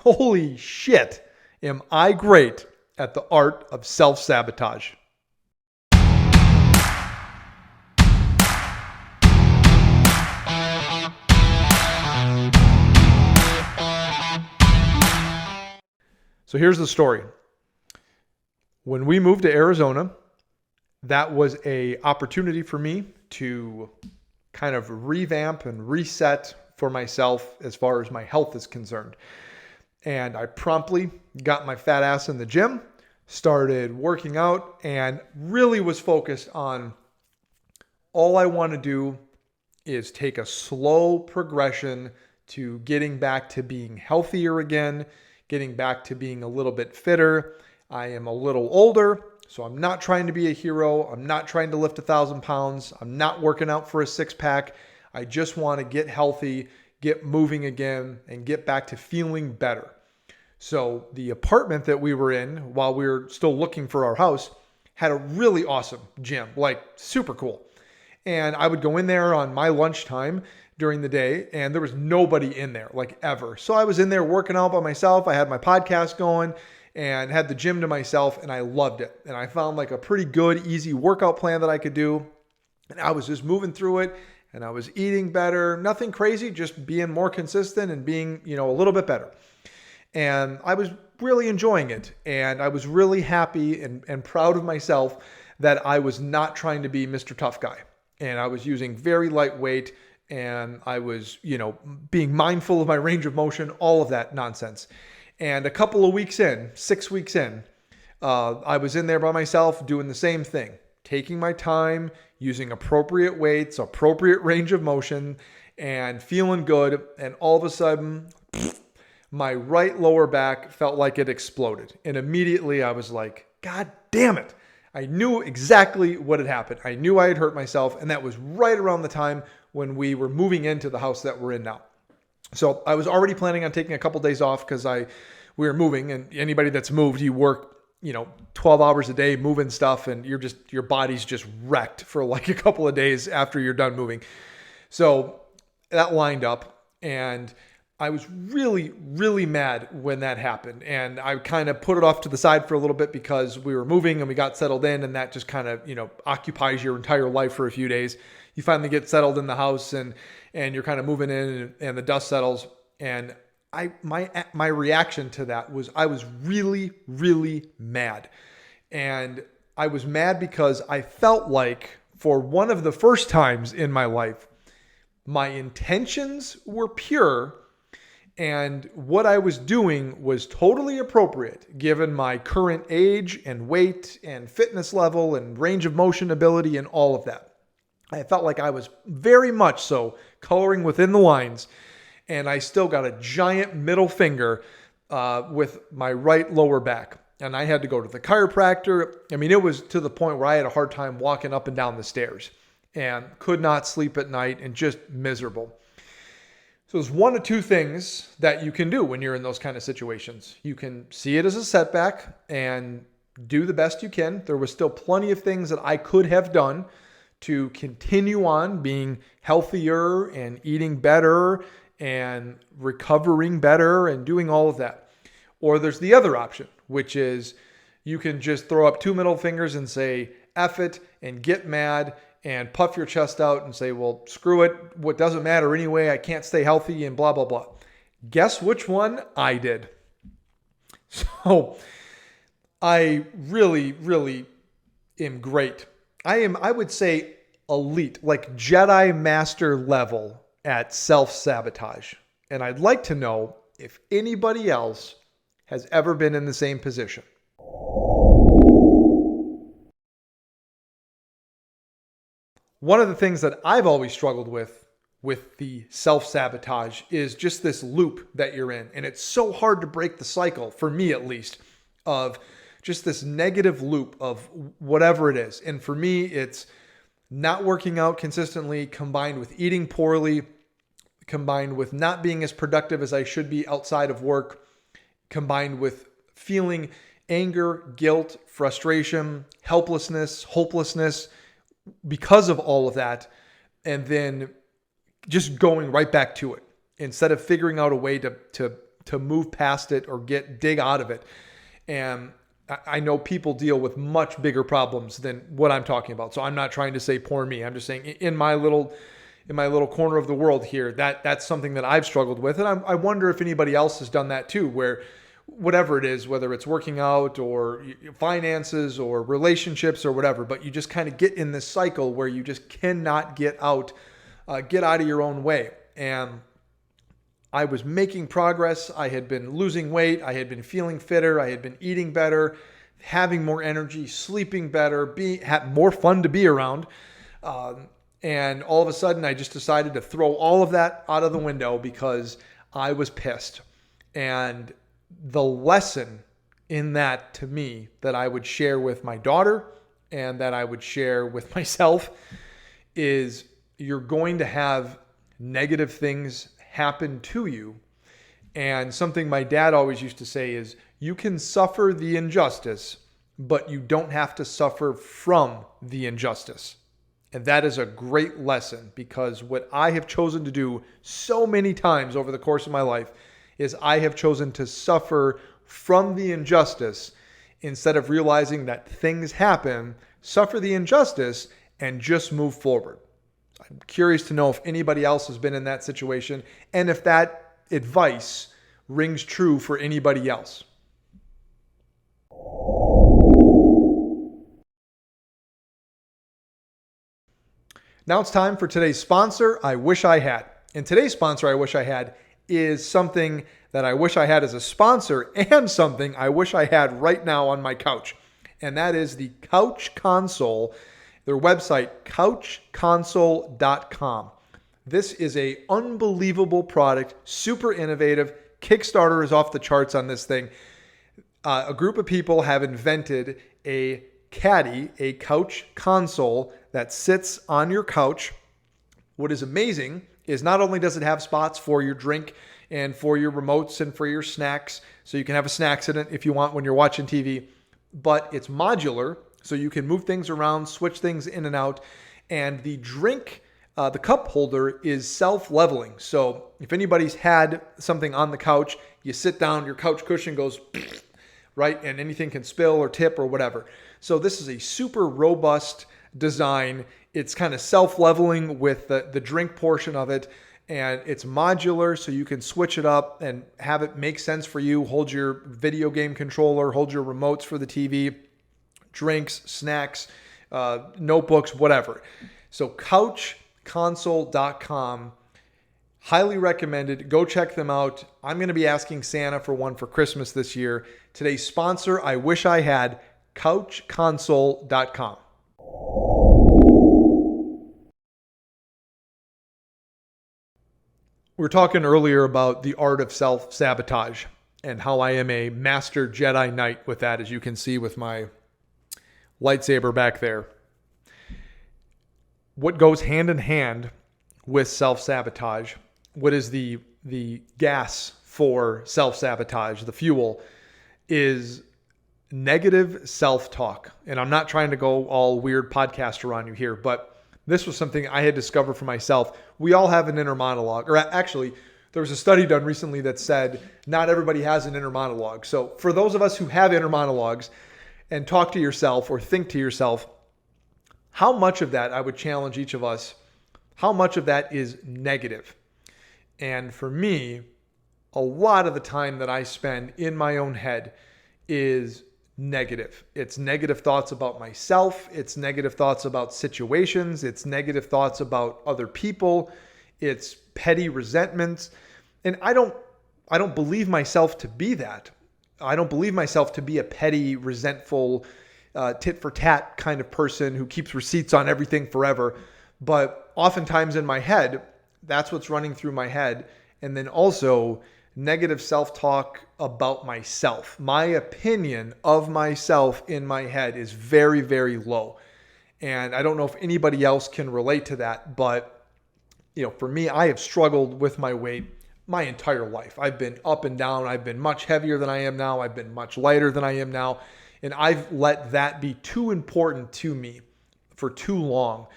Holy shit, am I great at the art of self-sabotage. So here's the story. When we moved to Arizona, that was an opportunity for me to kind of revamp and reset for myself as far as my health is concerned. And I promptly got my fat ass in the gym, started working out, and really was focused on all I want to do is take a slow progression to getting back to being healthier again, getting back to being a little bit fitter. I am a little older, so I'm not trying to be a hero. I'm not trying to lift 1,000 pounds. I'm not working out for a six pack. I just want to get healthy, get moving again, and get back to feeling better. So the apartment that we were in while we were still looking for our house had a really awesome gym, like super cool. And I would go in there on my lunchtime during the day, and there was nobody in there, like ever. So I was in there working out by myself. I had my podcast going and had the gym to myself, and I loved it. And I found like a pretty good, easy workout plan that I could do. And I was just moving through it, and I was eating better. Nothing crazy, just being more consistent and being, a little bit better. And I was really enjoying it. And I was really happy and proud of myself that I was not trying to be Mr. Tough Guy. And I was using very light weight, and I was, being mindful of my range of motion, all of that nonsense. And a couple of weeks in, 6 weeks in, I was in there by myself doing the same thing, taking my time, using appropriate weights, appropriate range of motion, and feeling good. And all of a sudden, my right lower back felt like it exploded. And immediately I was like, God damn it. I knew exactly what had happened. I knew I had hurt myself, and that was right around the time when we were moving into the house that we're in now. So I was already planning on taking a couple days off because we were moving, and anybody that's moved, you work, 12 hours a day moving stuff, and your body's just wrecked for like a couple of days after you're done moving. So that lined up, and I was really, really mad when that happened. And I kind of put it off to the side for a little bit because we were moving and we got settled in, and that just kind of, occupies your entire life for a few days. You finally get settled in the house and you're kind of moving in, and the dust settles. And my reaction to that was I was really, really mad. And I was mad because I felt like for one of the first times in my life, my intentions were pure. And what I was doing was totally appropriate given my current age and weight and fitness level and range of motion ability and all of that. I felt like I was very much so coloring within the lines, and I still got a giant middle finger with my right lower back. And I had to go to the chiropractor. I mean, it was to the point where I had a hard time walking up and down the stairs and could not sleep at night and just miserable. So there's one of two things that you can do when you're in those kind of situations. You can see it as a setback and do the best you can. There was still plenty of things that I could have done to continue on being healthier and eating better and recovering better and doing all of that. Or there's the other option, which is you can just throw up two middle fingers and say, F it, and get mad and puff your chest out and say, well, screw it. What doesn't matter anyway? I can't stay healthy and blah, blah, blah. Guess which one I did? So I really, really am great. I would say elite, like Jedi Master level at self-sabotage. And I'd like to know if anybody else has ever been in the same position. One of the things that I've always struggled with the self-sabotage is just this loop that you're in. And it's so hard to break the cycle, for me at least, of just this negative loop of whatever it is. And for me, it's not working out consistently combined with eating poorly, combined with not being as productive as I should be outside of work, combined with feeling anger, guilt, frustration, helplessness, hopelessness, because of all of that, and then just going right back to it instead of figuring out a way to to move past it or dig out of it. And I know people deal with much bigger problems than what I'm talking about. So I'm not trying to say poor me. I'm just saying in my little corner of the world here, that's something that I've struggled with. And I wonder if anybody else has done that too, where whatever it is, whether it's working out or finances or relationships or whatever, but you just kind of get in this cycle where you just cannot get out of your own way. And I was making progress. I had been losing weight. I had been feeling fitter. I had been eating better, having more energy, sleeping better, had more fun to be around. And all of a sudden, I just decided to throw all of that out of the window because I was pissed. And the lesson in that to me that I would share with my daughter and that I would share with myself is you're going to have negative things happen to you. And something my dad always used to say is, you can suffer the injustice, but you don't have to suffer from the injustice. And that is a great lesson, because what I have chosen to do so many times over the course of my life is I have chosen to suffer from the injustice instead of realizing that things happen, suffer the injustice, and just move forward. I'm curious to know if anybody else has been in that situation and if that advice rings true for anybody else. Now it's time for today's sponsor, I Wish I Had. And today's sponsor, I Wish I Had, is something that I wish I had as a sponsor and something I wish I had right now on my couch. And that is the Couch Console. Their website, couchconsole.com. This is an unbelievable product, super innovative. Kickstarter is off the charts on this thing. A group of people have invented a caddy, a couch console that sits on your couch. What is amazing is not only does it have spots for your drink and for your remotes and for your snacks, so you can have a snacks in it if you want when you're watching TV, but it's modular. So you can move things around, switch things in and out. And the the cup holder is self-leveling. So if anybody's had something on the couch, you sit down, your couch cushion goes, right? And anything can spill or tip or whatever. So this is a super robust design. It's kind of self-leveling with the drink portion of it. And it's modular, so you can switch it up and have it make sense for you. Hold your video game controller, hold your remotes for the TV, drinks, snacks, notebooks, whatever. So couchconsole.com, highly recommended. Go check them out. I'm going to be asking Santa for one for Christmas this year. Today's sponsor, I Wish I Had, couchconsole.com. We were talking earlier about the art of self-sabotage and how I am a master Jedi Knight with that, as you can see with my lightsaber back there. What goes hand in hand with self-sabotage, what is the gas for self-sabotage, the fuel, is negative self-talk. And I'm not trying to go all weird podcaster on you here, but this was something I had discovered for myself. We all have an inner monologue, or actually, there was a study done recently that said not everybody has an inner monologue. So for those of us who have inner monologues and talk to yourself or think to yourself, how much of that, I would challenge each of us, how much of that is negative? And for me, a lot of the time that I spend in my own head is negative. It's negative thoughts about myself. It's negative thoughts about situations. It's negative thoughts about other people. It's petty resentments. And I don't believe myself to be that. I don't believe myself to be a petty, resentful, tit for tat kind of person who keeps receipts on everything forever. But oftentimes in my head, that's what's running through my head. And then also negative self-talk about myself. My opinion of myself in my head is very, very low. And I don't know if anybody else can relate to that, but for me, I have struggled with my weight my entire life. I've been up and down. I've been much heavier than I am now. I've been much lighter than I am now. And I've let that be too important to me for too long.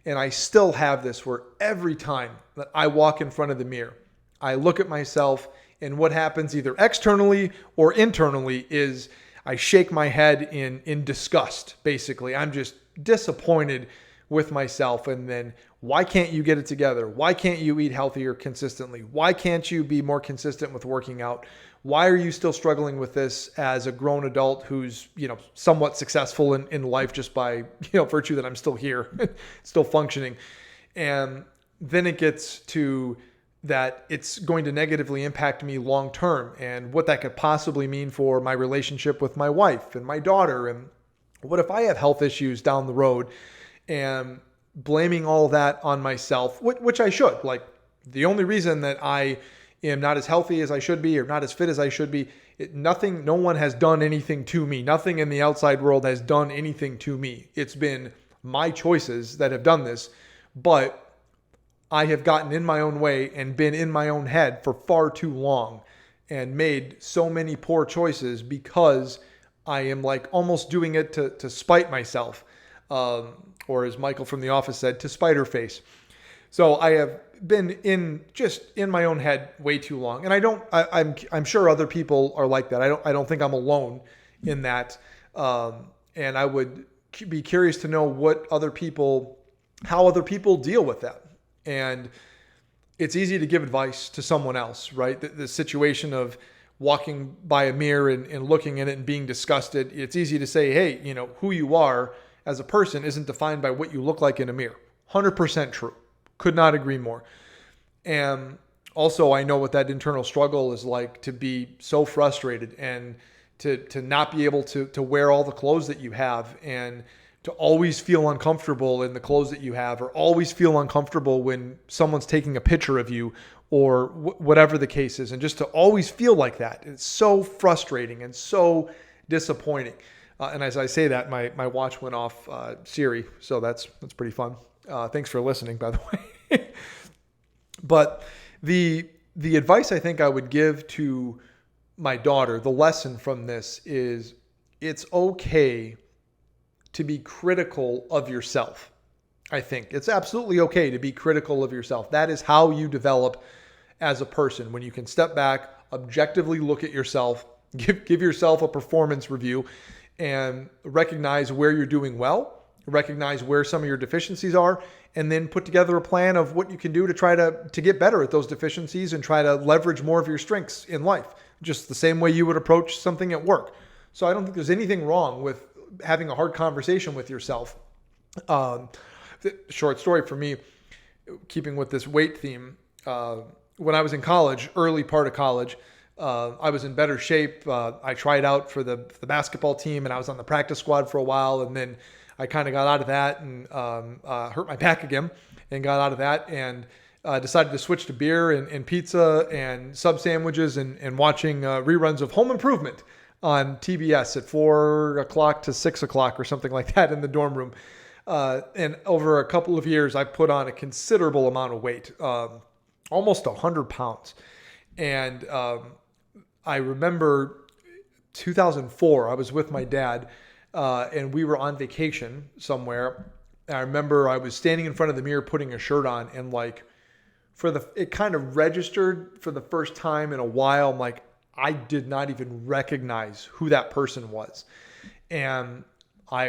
And I still have this where every time that I walk in front of the mirror, I look at myself And what happens either externally or internally is I shake my head in disgust, basically. I'm just disappointed with myself. And then, why can't you get it together? Why can't you eat healthier consistently? Why can't you be more consistent with working out? Why are you still struggling with this as a grown adult who's, somewhat successful in life just by, virtue that I'm still here, still functioning? And then it gets to that it's going to negatively impact me long term, and what that could possibly mean for my relationship with my wife and my daughter. And what if I have health issues down the road, and blaming all that on myself, which I should. Like, the only reason that I am not as healthy as I should be or not as fit as I should be, no one has done anything to me. Nothing in the outside world has done anything to me. It's been my choices that have done this, but I have gotten in my own way and been in my own head for far too long and made so many poor choices because I am like almost doing it to spite myself. Or as Michael from The Office said, to spite her face. So I have been in my own head way too long. And I'm sure other people are like that. I don't think I'm alone in that. And I would be curious to know how other people deal with that. And it's easy to give advice to someone else, right? The situation of walking by a mirror and looking at it and being disgusted. It's easy to say, hey, who you are as a person isn't defined by what you look like in a mirror. 100% true. Could not agree more. And also, I know what that internal struggle is like, to be so frustrated and to not be able to wear all the clothes that you have, and to always feel uncomfortable in the clothes that you have, or always feel uncomfortable when someone's taking a picture of you, or whatever the case is. And just to always feel like that. It's so frustrating and so disappointing. And as I say that, my watch went off Siri. So that's pretty fun. Thanks for listening, by the way. But the advice I think I would give to my daughter, the lesson from this is, it's okay to be critical of yourself. I think it's absolutely okay to be critical of yourself. That is how you develop as a person. When you can step back, objectively look at yourself, give yourself a performance review, and recognize where you're doing well, recognize where some of your deficiencies are, and then put together a plan of what you can do to try to get better at those deficiencies and try to leverage more of your strengths in life, just the same way you would approach something at work. So I don't think there's anything wrong with having a hard conversation with yourself. Short story for me, keeping with this weight theme, when I was in college, early part of college, I was in better shape. I tried out for the basketball team, and I was on the practice squad for a while. And then I kind of got out of that and hurt my back again, and got out of that, and decided to switch to beer and pizza and sub sandwiches and watching reruns of Home Improvement on TBS at 4 o'clock to 6 o'clock or something like that in the dorm room. And over a couple of years, I put on a considerable amount of weight, almost 100 pounds. And I remember 2004, I was with my dad, and we were on vacation somewhere. And I remember I was standing in front of the mirror putting a shirt on, and like it kind of registered for the first time in a while. I'm like, I did not even recognize who that person was. And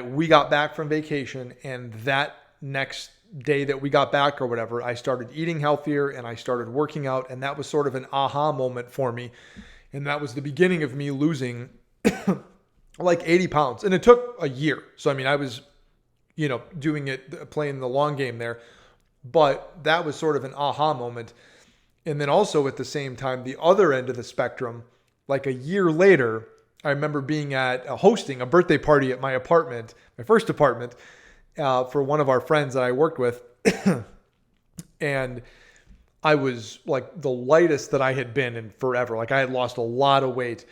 we got back from vacation, and that next day that we got back or whatever, I started eating healthier and I started working out. And that was sort of an aha moment for me. And that was the beginning of me losing like 80 pounds. And it took a year. So, I mean, I was, doing it, playing the long game there. But that was sort of an aha moment. And then also at the same time, the other end of the spectrum, like a year later, I remember being hosting a birthday party at my apartment, my first apartment, for one of our friends that I worked with. And I was like the lightest that I had been in forever. Like I had lost a lot of weight.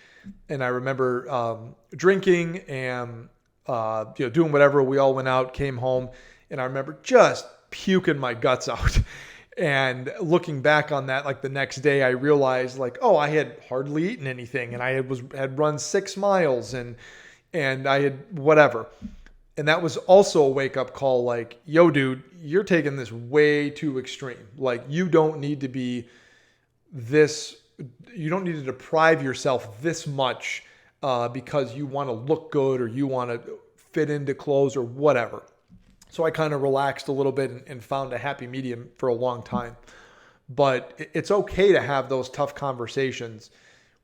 And I remember drinking and doing whatever. We all went out, came home, and I remember just puking my guts out. And looking back on that, like the next day, I realized like, oh, I had hardly eaten anything, and I had run 6 miles, and I had whatever. And that was also a wake up call. Like, yo, dude, you're taking this way too extreme. Like, you don't need to be this deprive yourself this much because you want to look good or you want to fit into clothes or whatever. So I kind of relaxed a little bit and found a happy medium for a long time. But it's okay to have those tough conversations.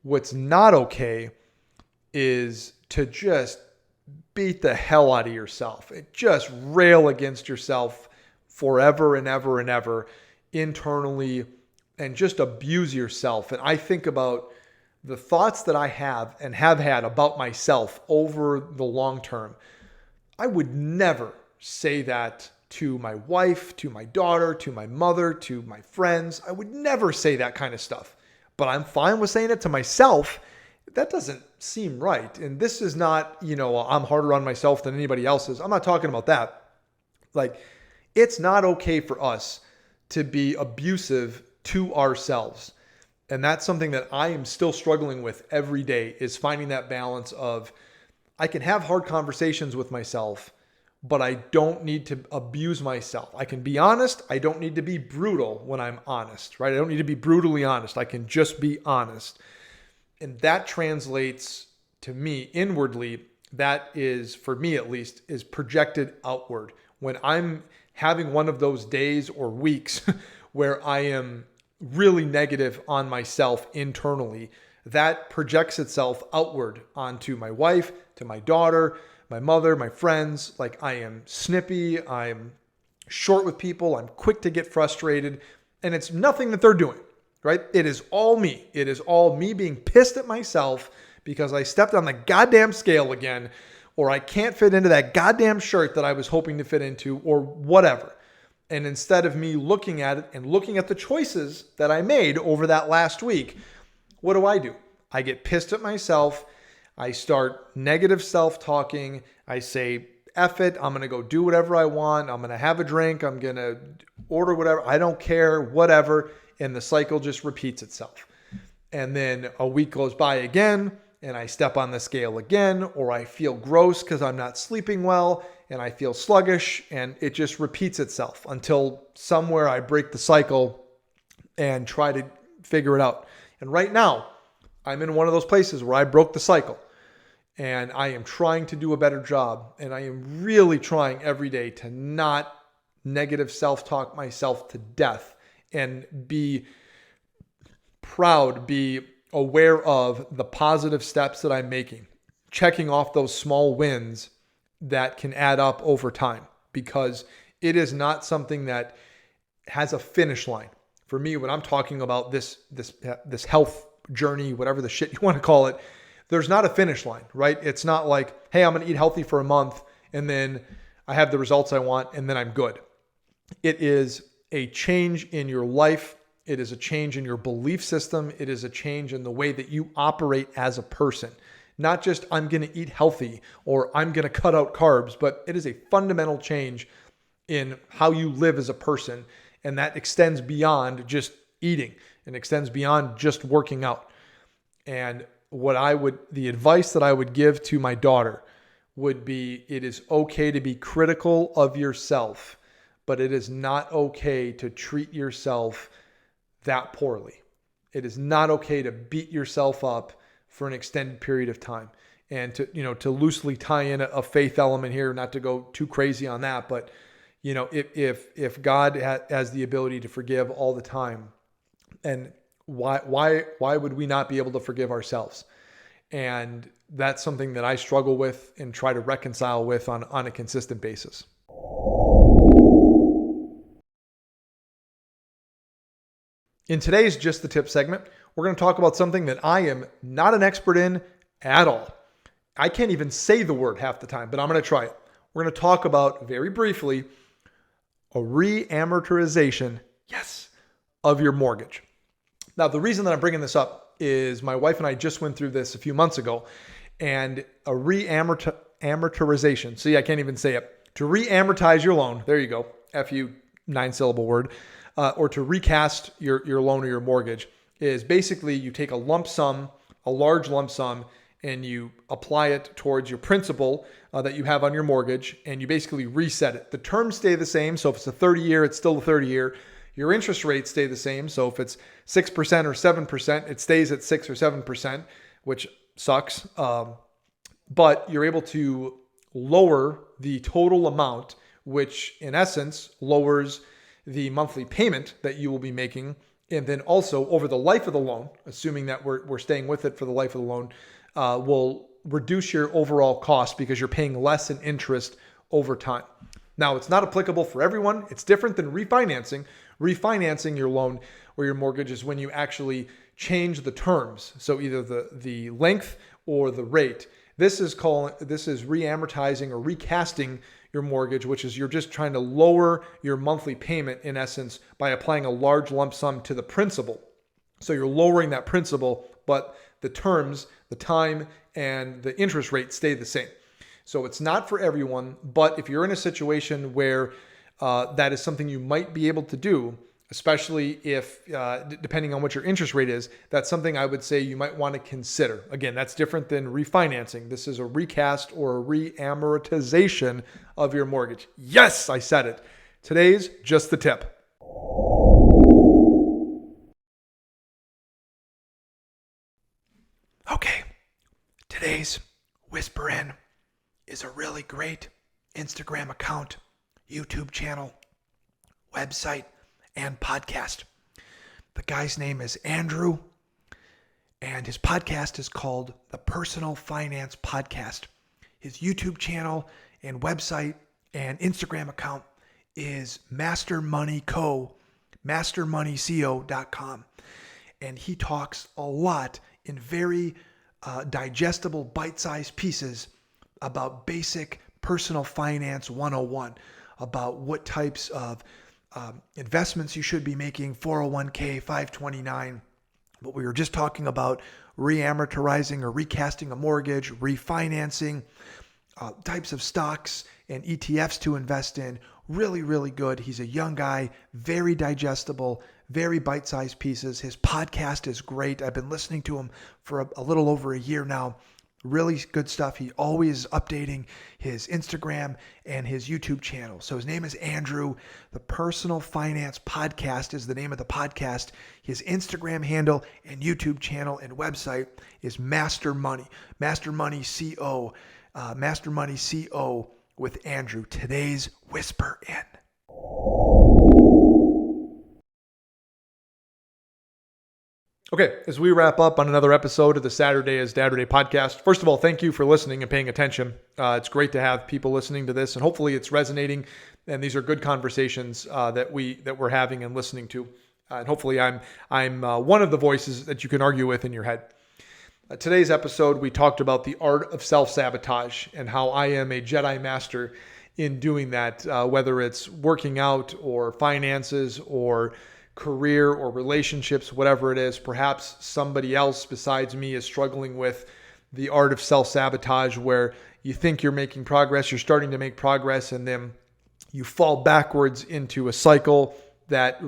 What's not okay is to just beat the hell out of yourself. Just rail against yourself forever and ever and ever internally and just abuse yourself. And I think about the thoughts that I have and have had about myself over the long term. I would never say that to my wife, to my daughter, to my mother, to my friends. I would never say that kind of stuff. But I'm fine with saying it to myself. That doesn't seem right. And this is not, I'm harder on myself than anybody else is. I'm not talking about that. Like, it's not okay for us to be abusive to ourselves. And that's something that I am still struggling with every day, is finding that balance of I can have hard conversations with myself, but I don't need to abuse myself. I can be honest. I don't need to be brutal when I'm honest, right? I don't need to be brutally honest. I can just be honest. And that translates to me inwardly. That is, for me at least, is projected outward. When I'm having one of those days or weeks where I am really negative on myself internally, that projects itself outward onto my wife, to my daughter, my mother, my friends. Like, I am snippy, I'm short with people, I'm quick to get frustrated, and it's nothing that they're doing, right? It is all me. It is all me being pissed at myself because I stepped on the goddamn scale again, or I can't fit into that goddamn shirt that I was hoping to fit into, or whatever. And instead of me looking at it and looking at the choices that I made over that last week, what do? I get pissed at myself. I start negative self-talking. I say, F it. I'm going to go do whatever I want. I'm going to have a drink. I'm going to order whatever. I don't care, whatever. And the cycle just repeats itself. And then a week goes by again, and I step on the scale again, or I feel gross because I'm not sleeping well, and I feel sluggish, and it just repeats itself until somewhere I break the cycle and try to figure it out. And right now, I'm in one of those places where I broke the cycle, and I am trying to do a better job, and I am really trying every day to not negative self-talk myself to death and be proud, be aware of the positive steps that I'm making, checking off those small wins that can add up over time, because it is not something that has a finish line. For me, when I'm talking about this health journey, whatever the shit you want to call it, there's not a finish line, right? It's not like, hey, I'm going to eat healthy for a month and then I have the results I want and then I'm good. It is a change in your life. It is a change in your belief system. It is a change in the way that you operate as a person. Not just I'm going to eat healthy or I'm going to cut out carbs, but it is a fundamental change in how you live as a person. And that extends beyond just eating and extends beyond just working out. And the advice that I would give to my daughter would be, it is okay to be critical of yourself, but it is not okay to treat yourself that poorly. It is not okay to beat yourself up for an extended period of time. And to loosely tie in a faith element here, not to go too crazy on that, but if God has the ability to forgive all the time, and why would we not be able to forgive ourselves? And that's something that I struggle with and try to reconcile with on a consistent basis. In today's Just the Tip segment, we're going to talk about something that I am not an expert in at all. I can't even say the word half the time, but I'm going to try it. We're going to talk about, very briefly, a reamoratization, yes, of your mortgage. Now, the reason that I'm bringing this up is my wife and I just went through this a few months ago, and a reamoratization. See, I can't even say it. To reamortize your loan, there you go, F-U, 9-syllable word, or to recast your loan or your mortgage is basically you take a lump sum, a large lump sum, and you apply it towards your principal that you have on your mortgage, and you basically reset it. The terms stay the same, so if it's a 30-year, it's still a 30-year. Your interest rates stay the same. So if it's 6% or 7%, it stays at 6 or 7%, which sucks. But you're able to lower the total amount, which in essence lowers the monthly payment that you will be making. And then also over the life of the loan, assuming that we're staying with it for the life of the loan, will reduce your overall cost because you're paying less in interest over time. Now, it's not applicable for everyone. It's different than refinancing. Refinancing your loan or your mortgage is when you actually change the terms. So either the length or the rate. This is reamortizing or recasting your mortgage, which is you're just trying to lower your monthly payment in essence by applying a large lump sum to the principal. So you're lowering that principal, but the terms, the time, and the interest rate stay the same. So it's not for everyone, but if you're in a situation where that is something you might be able to do, especially if, depending on what your interest rate is, that's something I would say you might want to consider. Again, that's different than refinancing. This is a recast or a reamoratization of your mortgage. Yes, I said it. Today's just the tip. Okay, today's Whisper In is a really great Instagram account, YouTube channel, website, and podcast. The guy's name is Andrew, and his podcast is called The Personal Finance Podcast. His YouTube channel and website and Instagram account is mastermoneyco.com. And he talks a lot in very digestible, bite-sized pieces about basic personal finance 101, about what types of investments you should be making, 401k, 529. But we were just talking about reamortizing or recasting a mortgage, refinancing, types of stocks and ETFs to invest in. Really, really good. He's a young guy, very digestible, very bite-sized pieces. His podcast is great. I've been listening to him for a little over a year now. Really good stuff. He always updating his Instagram and his YouTube channel. So his name is Andrew. The Personal Finance Podcast is the name of the podcast. His Instagram handle and YouTube channel and website is Master Money. Master Money CO. Master Money CO with Andrew. Today's Whisper In. Okay, as we wrap up on another episode of the Saturday is Saturday podcast, first of all, thank you for listening and paying attention. It's great to have people listening to this, and hopefully it's resonating. And these are good conversations that we're having and listening to. And hopefully I'm one of the voices that you can argue with in your head. Today's episode, we talked about the art of self-sabotage and how I am a Jedi master in doing that, whether it's working out or finances or career or relationships, whatever it is. Perhaps somebody else besides me is struggling with the art of self-sabotage, where you think you're making progress, you're starting to make progress, and then you fall backwards into a cycle that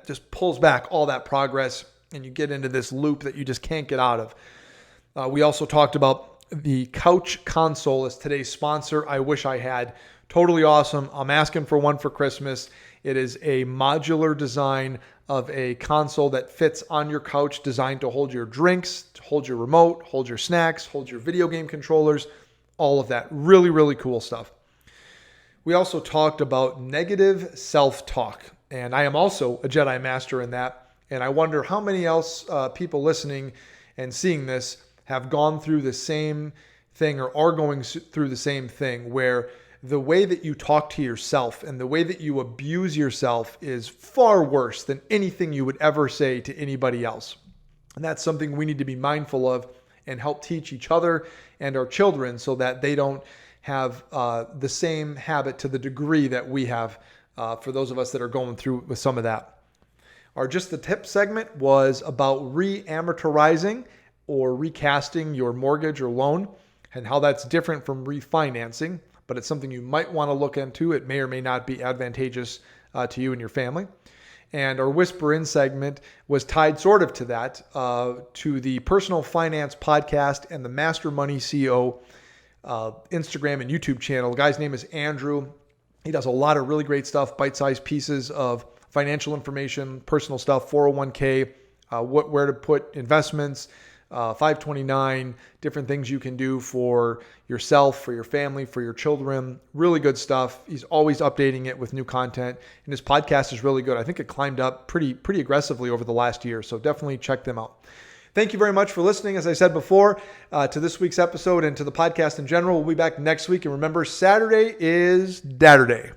just pulls back all that progress, and you get into this loop that you just can't get out of. We also talked about the couch console as today's sponsor. I wish I had. Totally awesome. I'm asking for one for Christmas. It is a modular design of a console that fits on your couch, designed to hold your drinks, to hold your remote, hold your snacks, hold your video game controllers, all of that. Really, really cool stuff. We also talked about negative self-talk, and I am also a Jedi Master in that. And I wonder how many else people listening and seeing this have gone through the same thing or are going through the same thing, where the way that you talk to yourself and the way that you abuse yourself is far worse than anything you would ever say to anybody else. And that's something we need to be mindful of and help teach each other and our children so that they don't have the same habit to the degree that we have for those of us that are going through with some of that. Our Just the Tip segment was about reamortizing or recasting your mortgage or loan and how that's different from refinancing. But it's something you might want to look into. It may or may not be advantageous to you and your family. And our Whisper In segment was tied sort of to that, to the Personal Finance Podcast and the Master Money CEO Instagram and YouTube channel. The guy's name is Andrew. He does a lot of really great stuff, bite-sized pieces of financial information, personal stuff, 401k, where to put investments, 529, different things you can do for yourself, for your family, for your children. Really good stuff. He's always updating it with new content, and his podcast is really good. I think it climbed up pretty aggressively over the last year, so definitely check them out. Thank you very much for listening, as I said before, to this week's episode and to the podcast in general. We'll be back next week, and remember, Saturday is Dadder Day.